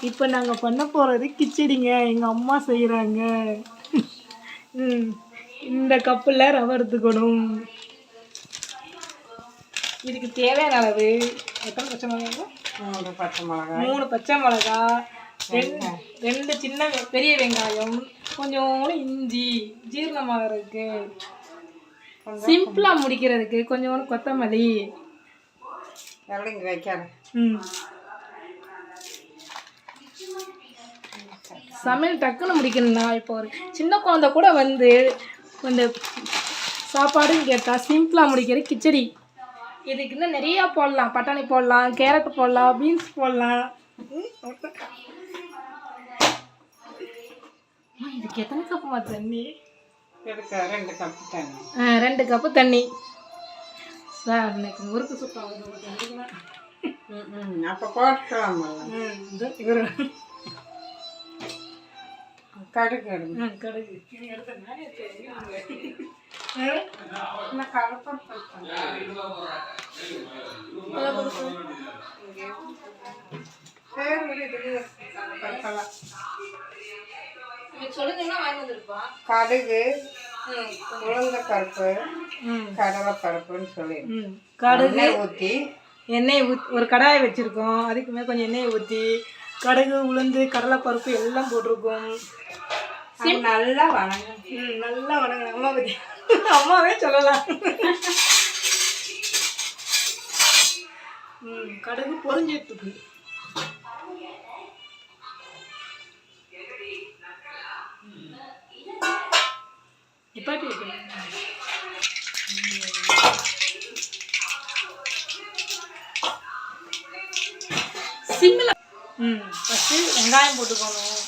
இப்போ நாங்கள் பண்ண போகிறது கிச்சடிங்க. எங்கள் அம்மா செய்கிறாங்க. இந்த கப்பில் ரவை எடுத்துக்கணும். இதுக்கு தேவையான அளவு எத்தனை பச்சை மிளகா? 3 பச்சை மிளகா, 3 பச்சை மிளகா, 2 சின்ன பெரிய வெங்காயம், கொஞ்சோண்டு இஞ்சி, ஜீரணமாகறதுக்கு, சிம்பிளாக முடிக்கிறதுக்கு கொஞ்சோண்டு கொத்தமல்லி. இங்கே வைக்கிறேன். சமையல் டக்குன்னு முடிக்கணும்னா இப்போ ஒரு சின்ன குழந்தை கூட வந்து இந்த சாப்பாடுன்னு கேட்டால் சிம்பிளாக முடிக்கிற கிச்சடி. இதுக்கு இன்னும் நிறையா போடலாம். பட்டாணி போடலாம், கேரட் போடலாம், பீன்ஸ் போடலாம். இதுக்கு எத்தனை கப்புமா தண்ணி? 2 கப்பு தண்ணி. 2 கப்பு தண்ணி. சார் இன்னைக்கு முறுக்கு சுத்தம் அப்போ போட்டுக்கலாம். கடுகு கடுகு கடுகு, உளுந்த பருப்பு, கடலை பருப்புன்னு சொல்லி கடுகு ஊற்றி எண்ணெய் ஒரு கடாயை வச்சுருக்கோம். அதுக்கு மேலே கொஞ்சம் எண்ணெயை ஊற்றி கடுகு, உளுந்து, கடலைப்பருப்பு எல்லாம் போட்டிருக்கோம். நல்லா வணங்க. நல்லா வணங்க. அம்மா பற்றி அம்மாவே சொல்லலாம். கடுகு பொரிஞ்சிட்டுருக்கு. நிப்பாட்டி வைக்கணும். சிம்மில் ஃபஸ்ட்டு வெங்காயம் போட்டுக்கணும்.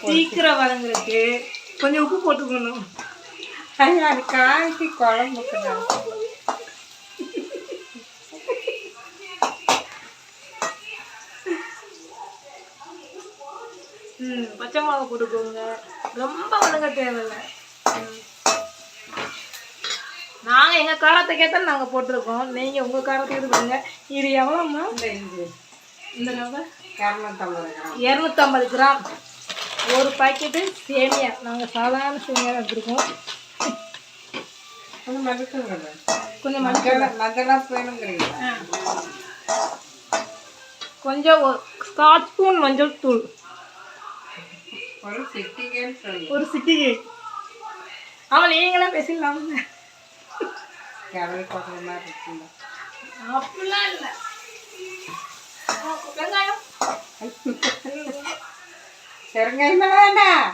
சீக்கிரம் வதங்குறதுக்கு கொஞ்சம் உப்பு போட்டுக்கணும். அது காய்ச்சி குழம்புக்கு தான். பச்சை மிளகா போட்டுக்கோங்க. ரொம்ப வதங்க தேவையில்லை. நாங்கள் எங்கள் காரத்துக்கு ஏற்ற நாங்கள் போட்டிருக்கோம். நீங்கள் உங்கள் காரத்துக்கு இது பண்ணுங்க. இது எவ்வளோம்மா? இந்த ரவை 250 கிராம். ஒரு பாக்கெட்டு சேமியா. நாங்கள் சாதாரண சேமியா எடுத்துருக்கோம். கொஞ்சம் மதிக்குங்க. கொஞ்சம் மஞ்சள் வேணுங்கிறீங்க. கொஞ்சம் 1/4 ஸ்பூன் மஞ்சள் தூள். ஒரு சிட்டிகை. அவன் நீங்களாம் பேசிடலாம். அப்படிலாம் இல்லை. வெங்காயம் பெருங்காயம் வேண்டாம்.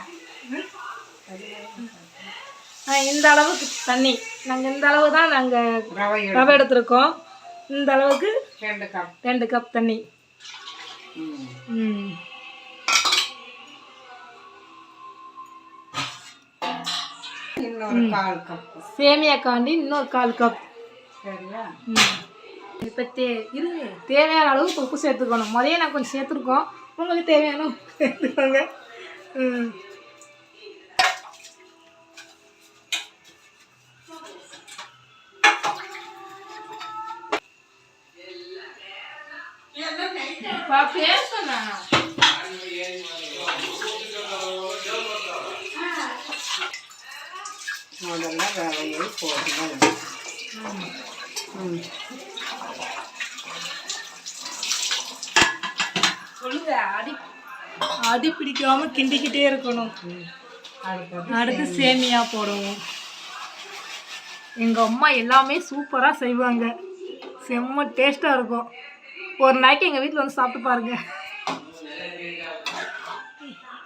இந்த அளவுக்கு தண்ணி. நாங்கள் இந்த அளவு தான் நாங்கள் ரவை எடுத்துருக்கோம். இந்த அளவுக்கு 2 கப் தண்ணி. இன்னொரு 1/4 கப் சேமியாக்காண்டி இன்னொரு 1/4 கப். சரியா? இப்போ தேவையான அளவுக்கு உப்பு சேர்த்துக்கணும். முதல்ல நான் கொஞ்சம் சேர்த்துருக்கோம். உங்களுக்கு தேவையான உப்பு சேர்த்துக்கோங்க. முதல்ல ரவையை போடுங்கள். சொல்லுங்க. அடி பிடிக்காம கிண்டிக்கிட்டே இருக்கணும். அடுத்து சேமியா போடுவோம். எங்கள் அம்மா எல்லாமே சூப்பராக செய்வாங்க. செம்ம டேஸ்ட்டாக இருக்கும். ஒரு நாளைக்கு எங்கள் வீட்டில் வந்து சாப்பிட்டு பாருங்க.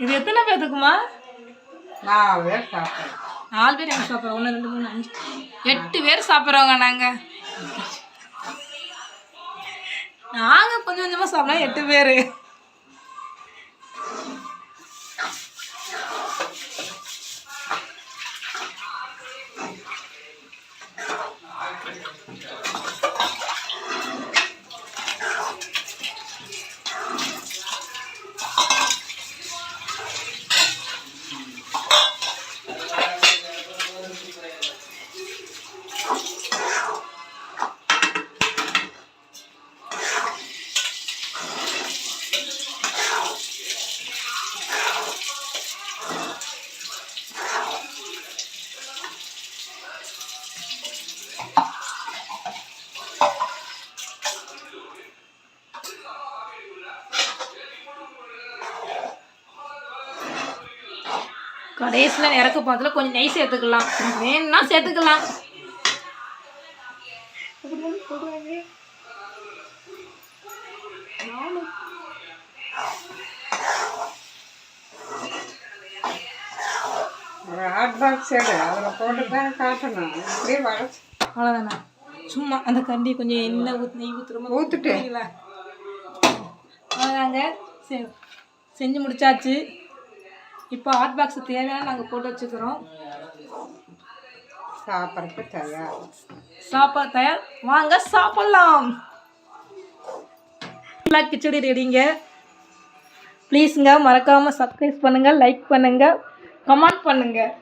இது எத்தனை பேர்த்துக்குமா? 4 பேர் சாப்பிட்றோம். 4 பேர் எங்கே சாப்பிட்றோம்? 1 2 3 5 8 பேர் சாப்பிட்றோங்க. நாங்கள் கொஞ்சம் கொஞ்சமாக சாப்பிட்லாம். 8 பேர். கடைசியில் இறக்க பார்த்துல கொஞ்சம் நெய் சேர்த்துக்கலாம், வேணும்னா சேர்த்துக்கலாம். ஒரு ஹாட் பாக்ஸ் எடு, அதில் போட்டு தான் காட்டணும். இப்படியே வளர்ச்சி அவ்வளோதாண்ணா. சும்மா அந்த கண்டி கொஞ்சம் எண்ணெய் நெய் ஊற்றுறோமா ஊற்றுட்டு அவ்வளோதாங்க. சரி, செஞ்சு முடிச்சாச்சு. இப்போ ஹாட் பாக்ஸ் தேவையான நாங்கள் போட்டு வச்சுக்கிறோம். சாப்பிட்றதுக்கு தயார். சாப்பாடு தயார், வாங்க சாப்பிட்லாம். கிச்சடி ரெடிங்க. ப்ளீஸுங்க மறக்காமல் சப்ஸ்கிரைப் பண்ணுங்கள், லைக் பண்ணுங்கள், கமெண்ட் பண்ணுங்கள்.